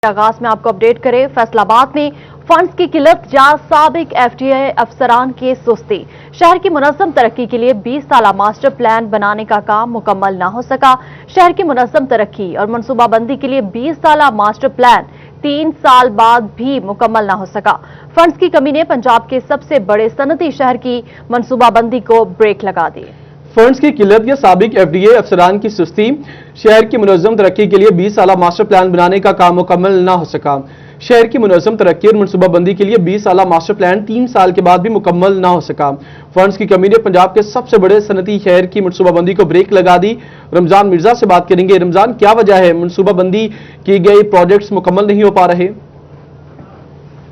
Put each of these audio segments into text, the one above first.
आगाज में आपको अपडेट करें। फैसलाबाद में फंड्स की किल्लत या साबिक एफडीए अफसरान की सुस्ती। शहर की मुनज़्ज़म तरक्की के लिए 20 साला मास्टर प्लान बनाने का काम मुकम्मल न हो सका। शहर की मुनज़्ज़म तरक्की और मनसूबाबंदी के लिए 20 साला मास्टर प्लान 3 साल बाद भी मुकम्मल न हो सका। फंड्स की कमी ने पंजाब के सबसे बड़े सनती शहर की मनसूबाबंदी को ब्रेक लगा दी। फंड्स की किल्लत या साबिक एफडीए अफसरान की सुस्ती। शहर की मुनज़्ज़म तरक्की के लिए 20 साला मास्टर प्लान बनाने का काम मुकम्मल न हो सका। शहर की मुनज़्ज़म तरक्की और मनसूबाबंदी के लिए 20 साला मास्टर प्लान 3 साल के बाद भी मुकम्मल न हो सका। फंड्स की कमी ने पंजाब के सबसे बड़े सनती शहर की मनसूबाबंदी को ब्रेक लगा दी। रमजान मिर्जा से बात करेंगे। रमजान, क्या वजह है मनसूबाबंदी की गई प्रोजेक्ट्स मुकम्मल नहीं हो पा रहे?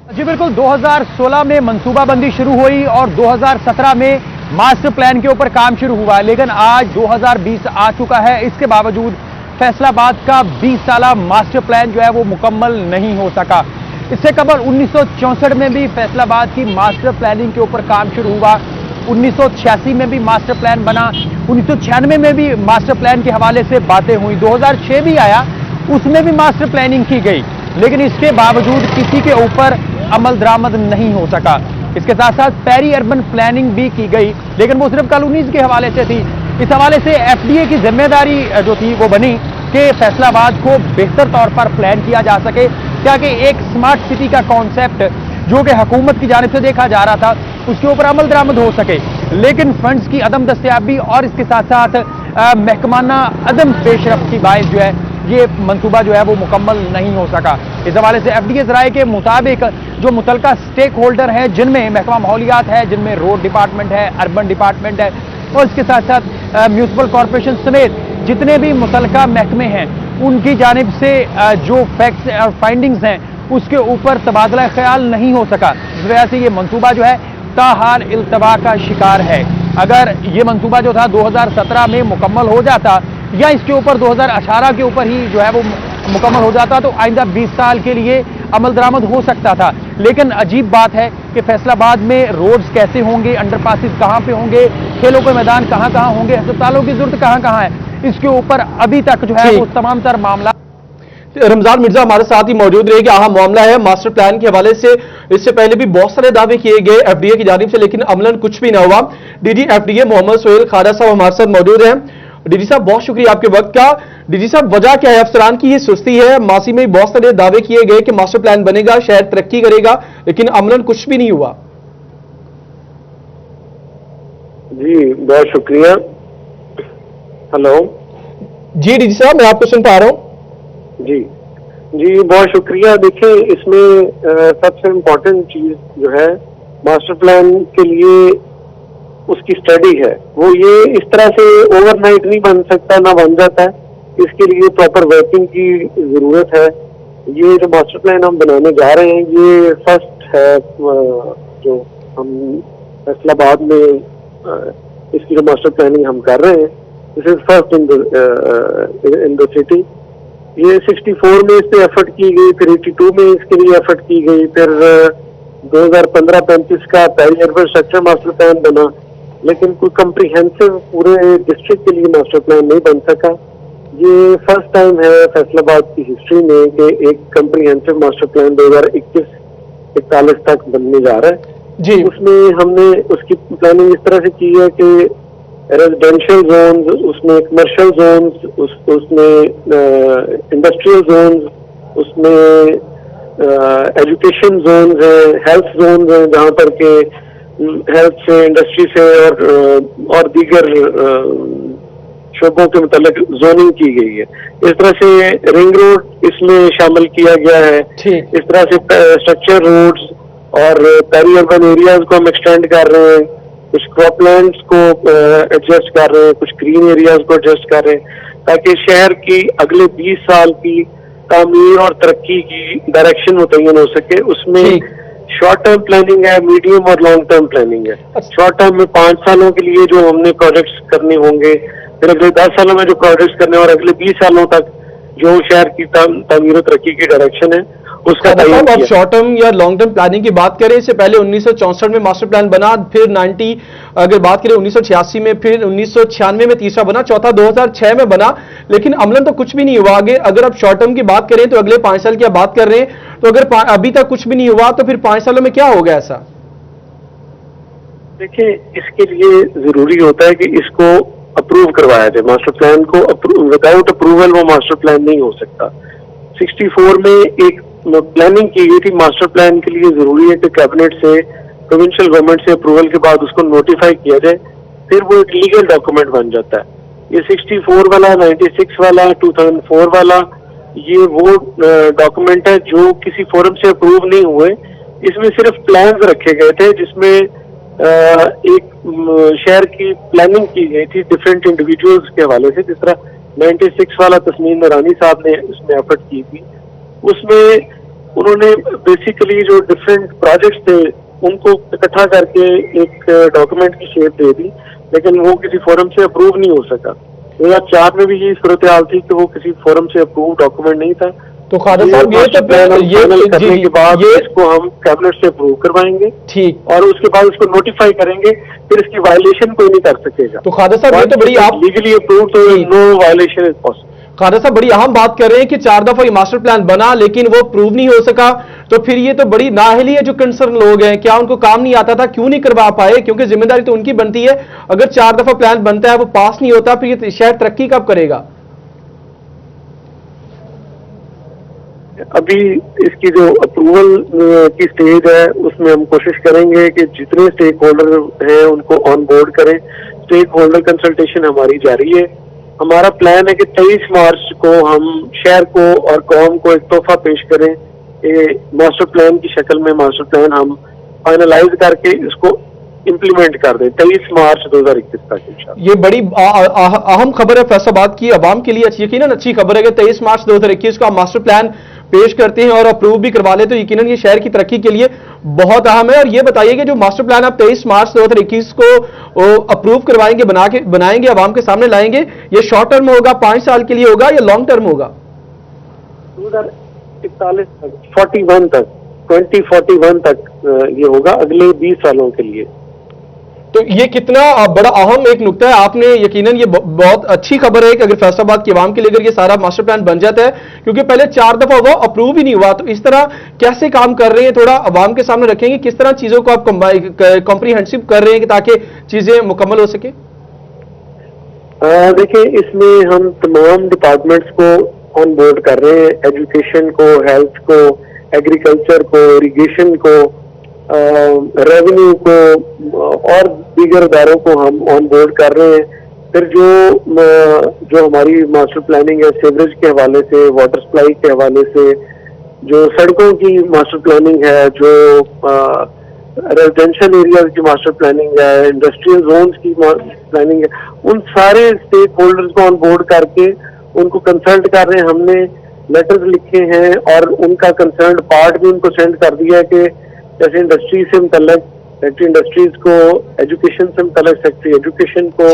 जी बिल्कुल, 2016 में मनसूबाबंदी शुरू हुई और 2017 में मास्टर प्लान के ऊपर काम शुरू हुआ, लेकिन आज 2020 आ चुका है। इसके बावजूद फैसलाबाद का 20 साला मास्टर प्लान जो है वो मुकम्मल नहीं हो सका। इससे कबल 1964 में भी फैसलाबाद की मास्टर प्लानिंग के ऊपर काम शुरू हुआ। 1986 में भी मास्टर प्लान बना। 1996 में भी मास्टर प्लान के हवाले से बातें हुई। 2006 भी आया, उसमें भी मास्टर प्लानिंग की गई, लेकिन इसके बावजूद किसी के ऊपर अमल दरामद नहीं हो सका। इसके साथ साथ पेरी अर्बन प्लानिंग भी की गई, लेकिन वो सिर्फ कॉलोनीज के हवाले से थी। इस हवाले से एफडीए की जिम्मेदारी जो थी वो बनी कि फैसलाबाद को बेहतर तौर पर प्लान किया जा सके, ताकि एक स्मार्ट सिटी का कॉन्सेप्ट जो कि हुकूमत की जानिब से देखा जा रहा था उसके ऊपर अमल दरामद हो सके। लेकिन फंड्स की अदम दस्तयाबी और इसके साथ साथ महकमाना अदम पेशरफ की बायस जो है ये मंसूबा जो है वो मुकम्मल नहीं हो सका। इस हवाले से एफडीए राय के मुताबिक जो मुतलका स्टेक होल्डर हैं, जिनमें महकमा माहौलियात है, जिनमें रोड डिपार्टमेंट है, अर्बन डिपार्टमेंट है और इसके साथ साथ म्यूनसिपल कॉरपोरेशन समेत जितने भी मुतलका महकमे हैं, उनकी जानिब से जो फैक्ट्स और फाइंडिंग्स हैं उसके ऊपर तबादला ख्याल नहीं हो सका। इस वजह से ये मंसूबा जो है ताहाल इल्तवा का शिकार है। अगर ये मंसूबा जो था 2017 में मुकम्मल हो जाता या इसके ऊपर 2018 के ऊपर ही जो है वो मुकम्मल हो जाता तो आइंदा 20 साल के लिए अमल दरामद हो सकता था। लेकिन अजीब बात है कि फैसलाबाद में रोड्स कैसे होंगे, अंडरपासेस कहाँ पे होंगे, खेलों के मैदान कहाँ कहाँ होंगे, अस्पतालों की जरूरत कहाँ कहाँ है, इसके ऊपर अभी तक जो है वो तमाम तर मामला। रमजान मिर्जा हमारे साथ ही मौजूद रहेगी। अहम मामला है मास्टर प्लान के हवाले से। इससे पहले भी बहुत सारे दावे किए गए एफडीए की जानिब से, लेकिन अमलन कुछ भी ना हुआ। डीजी एफडीए मोहम्मद सोहेल खाड़ा साहब हमारे साथ मौजूद हैं। डीजी साहब, बहुत शुक्रिया आपके वक्त का। डीजी साहब, वजह क्या है? अफसरान की ये सुस्ती है। मासी में बहुत सारे दावे किए गए कि मास्टर प्लान बनेगा, शहर तरक्की करेगा, लेकिन अमलन कुछ भी नहीं हुआ। जी बहुत शुक्रिया। हेलो जी डीजी साहब, मैं आपको सुन पा रहा हूँ। जी जी बहुत शुक्रिया। देखिए, इसमें सबसे इम्पोर्टेंट चीज जो है मास्टर प्लान के लिए उसकी स्टडी है, वो ये इस तरह से ओवरनाइट नहीं बन सकता, ना बन जाता है। इसके लिए प्रॉपर वर्किंग की जरूरत है। ये जो मास्टर प्लान हम बनाने जा रहे हैं ये फर्स्ट है जो हम फैसलाबाद में इसकी जो मास्टर प्लानिंग हम कर रहे हैं, this is first in the city. ये 64 में इस पे एफर्ट की गई, फिर 82 में इसके लिए एफर्ट की गई, फिर 2015-35 का peri urban structure master plan बना, लेकिन कोई कम्प्रीहेंसिव पूरे डिस्ट्रिक्ट के लिए मास्टर प्लान नहीं बन सका। ये फर्स्ट टाइम है फैसलाबाद की हिस्ट्री में कि एक कम्प्रीहेंसिव मास्टर प्लान 2021-41 तक बनने जा रहा है। जी, उसमें हमने उसकी प्लानिंग इस तरह से की है कि रेजिडेंशियल जोन्स, उसमें कमर्शियल जोन्स, उसमें इंडस्ट्रियल जोन्स, उसमें एजुकेशन जोन्स हैं, हेल्थ जोन्स हैं जहाँ पर के हेल्थ से, इंडस्ट्री से और दीगर शोबों के मुतालिक जोनिंग की गई है। इस तरह से रिंग रोड इसमें शामिल किया गया है। इस तरह से स्ट्रक्चर रोड्स और पेरी अर्बन एरियाज को हम एक्सटेंड कर रहे हैं, कुछ क्रॉपलैंड्स को एडजस्ट कर रहे हैं, कुछ ग्रीन एरियाज को एडजस्ट कर रहे हैं, ताकि शहर की अगले 20 साल की तामीर और तरक्की की डायरेक्शन मुतय्यन हो सके। उसमें शॉर्ट टर्म प्लानिंग है, मीडियम और लॉन्ग टर्म प्लानिंग है। शॉर्ट टर्म में 5 सालों के लिए जो हमने प्रोजेक्ट्स करने होंगे, फिर अगले 10 सालों में जो प्रोजेक्ट्स करने और अगले 20 सालों तक जो शहर की तामीर और तरक्की की डायरेक्शन है, उसका खादर तयन साहब, आप किया। शॉर्ट टर्म या लॉन्ग टर्म प्लानिंग की बात करें, इससे पहले 1964 में मास्टर प्लान बना, फिर 90 अगर बात करें 1986 में, फिर 1996 में तीसरा बना, चौथा 2006 में बना, लेकिन अमलन तो कुछ भी नहीं हुआ आगे। अगर आप शॉर्ट टर्म की बात करें तो अगले 5 साल की आप बात कर रहे हैं, तो अगर अभी तक कुछ भी नहीं हुआ तो फिर 5 सालों में क्या होगा ऐसा? देखिए, इसके लिए जरूरी होता है कि इसको अप्रूव करवाया जाए। मास्टर प्लान को विदाउट अप्रूवल वो मास्टर प्लान नहीं हो सकता। 64 में एक प्लानिंग की गई थी मास्टर प्लान के लिए, जरूरी है कि कैबिनेट से, प्रोविंशियल गवर्नमेंट से अप्रूवल के बाद उसको नोटिफाई किया जाए, फिर वो एक लीगल डॉक्यूमेंट बन जाता है। ये 64 वाला, 96 वाला, 2004 वाला, ये वो डॉक्यूमेंट है जो किसी फोरम से अप्रूव नहीं हुए। इसमें सिर्फ प्लान्स रखे गए थे, जिसमें एक शहर की प्लानिंग की गई थी डिफरेंट इंडिविजुअल्स के हवाले से, जिस तरह 96 वाला तस्मीन नूरानी साहब ने उसमें एफर्ट की थी। उसमें उन्होंने बेसिकली जो डिफरेंट प्रोजेक्ट्स थे उनको इकट्ठा करके एक डॉक्यूमेंट की शेप दे दी, लेकिन वो किसी फोरम से अप्रूव नहीं हो सका। 2004 में भी यही सूरत हाल थी कि वो किसी फोरम से अप्रूव डॉक्यूमेंट नहीं था। तो खादर साहब, ये तो फाइनल करने के बाद ये इसको हम कैबिनेट से अप्रूव करवाएंगे, ठीक, और उसके बाद इसको नोटिफाई करेंगे, फिर इसकी वायलेशन कोई नहीं कर सकेगा। तो खादर साहब, ये तो बड़ी आप लीगली अप्रूव, तो नो वायलेशन इज पॉसिबल। खादर साहब, बड़ी अहम बात कर रहे हैं कि 4 दफा ये मास्टर प्लान बना लेकिन वो प्रूव नहीं हो सका, तो फिर ये तो बड़ी नाअहली है जो कंसर्न लोग हैं। क्या उनको काम नहीं आता था, क्यों नहीं करवा पाए? क्योंकि जिम्मेदारी तो उनकी बनती है। अगर 4 दफा प्लान बनता है, वो पास नहीं होता, फिर ये शहर तरक्की कब करेगा? अभी इसकी जो अप्रूवल की स्टेज है उसमें हम कोशिश करेंगे कि जितने स्टेक होल्डर हैं उनको ऑन बोर्ड करें। स्टेक होल्डर कंसल्टेशन हमारी जारी है। हमारा प्लान है कि 23 मार्च को हम शहर को और कौम को एक तोहफा पेश करें। मास्टर प्लान की शक्ल में मास्टर प्लान हम फाइनलाइज करके इसको इम्प्लीमेंट कर दें 23 मार्च 2021 तक इंशाल्लाह। ये बड़ी अहम खबर है फैसलाबाद की आवाम के लिए, यकीनन अच्छी खबर है कि 23 मार्च 2021 को आप मास्टर प्लान पेश करते हैं और अप्रूव भी करवा ले, तो यकीनन ये शहर की तरक्की के लिए बहुत अहम है। और ये बताइए कि जो मास्टर प्लान आप 23 मार्च 2021 को अप्रूव करवाएंगे, बनाएंगे, आवाम के सामने लाएंगे, ये शॉर्ट टर्म होगा, 5 साल के लिए होगा या लॉन्ग टर्म होगा? 2041 तक, 2041 तक ये होगा, अगले 20 सालों के लिए। तो ये कितना बड़ा अहम एक नुक्ता है। आपने यकीनन ये बहुत अच्छी खबर है कि अगर फैसलाबाद की आवाम के लिए अगर ये सारा मास्टर प्लान बन जाता है, क्योंकि पहले 4 दफा हुआ, अप्रूव ही नहीं हुआ। तो इस तरह कैसे काम कर रहे हैं, थोड़ा आवाम के सामने रखेंगे, किस तरह चीजों को आप कॉम्प्रीहेंसिव कर रहे हैं ताकि चीजें मुकम्मल हो सके? देखिए, इसमें हम तमाम डिपार्टमेंट्स को ऑन बोर्ड कर रहे हैं। एजुकेशन को, हेल्थ को, एग्रीकल्चर को, इरिगेशन को, रेवेन्यू को और दीगर इदारों को हम ऑन बोर्ड कर रहे हैं। फिर जो हमारी मास्टर प्लानिंग है सीवरेज के हवाले से, वाटर सप्लाई के हवाले से, जो सड़कों की मास्टर प्लानिंग है, जो रेजिडेंशियल एरियाज की मास्टर प्लानिंग है, इंडस्ट्रियल जोन्स की प्लानिंग है, उन सारे स्टेक होल्डर्स को ऑन बोर्ड करके उनको कंसल्ट कर रहे हैं। हमने लेटर्स लिखे हैं और उनका कंसर्न पार्ट भी उनको सेंड कर दिया है कि जैसे इंडस्ट्री से मुतल्लिक सेक्रेटरी इंडस्ट्रीज को, एजुकेशन से मुतल्लिक सेक्रेटरी एजुकेशन को,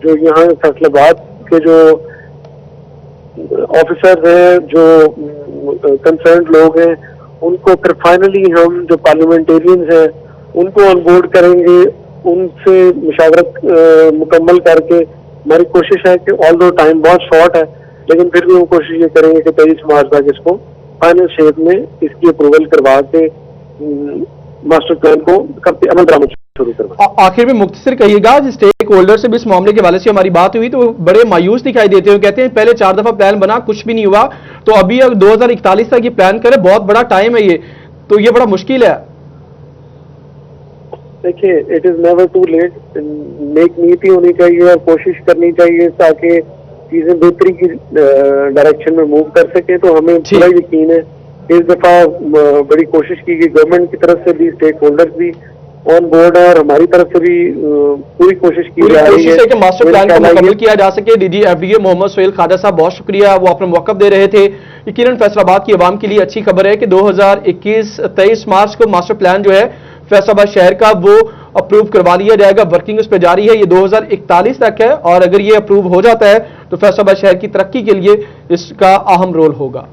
जो यहाँ फैसलाबाद के जो ऑफिसर हैं, जो कंसर्न लोग हैं, उनको फिर फाइनली हम जो पार्लियामेंटेरियंस हैं उनको ऑन बोर्ड करेंगे। उनसे मुशावरत मुकम्मल करके हमारी कोशिश है कि ऑल दो टाइम बहुत शॉर्ट है, लेकिन फिर भी हम कोशिश ये करेंगे कि 23 मार्च तक इसको फाइनल शेप में इसकी अप्रूवल करवा के मास्टर प्लान को अमल दरामद शुरू करवा। आखिर में मुख्तसर कहिएगा, जिस स्टेक होल्डर से भी इस मामले के हवाले से हमारी बात हुई तो बड़े मायूस दिखाई देते हैं। कहते हैं पहले 4 दफा प्लान बना, कुछ भी नहीं हुआ, तो अभी 2041 तक ये प्लान करे, बहुत बड़ा टाइम है ये, तो ये बड़ा मुश्किल है। देखिए, it is never too late. नेक नीति होनी चाहिए और कोशिश करनी चाहिए ताकि चीजें बेहतरी की डायरेक्शन में मूव कर सके। तो हमें पूरा यकीन है इस दफा बड़ी कोशिश की गई, गवर्नमेंट की तरफ से भी, स्टेक होल्डर्स भी ऑन बोर्ड है और हमारी तरफ से भी पूरी कोशिश की जा रही है कि मास्टर प्लान को मुकम्मल किया जा सके। डीजी एफडीए मोहम्मद सोहेल खादर साहब, बहुत शुक्रिया, वो अपना मौक़िफ़ दे रहे थे। यकीनन फैसलाबाद की आवाम के लिए अच्छी खबर है कि 2021 23 मार्च को मास्टर प्लान जो है फैसलाबाद शहर का वो अप्रूव करवा लिया जाएगा। वर्किंग उस पर जारी है, ये 2041 तक है, और अगर ये अप्रूव हो जाता है तो फैसलाबाद शहर की तरक्की के लिए इसका अहम रोल होगा।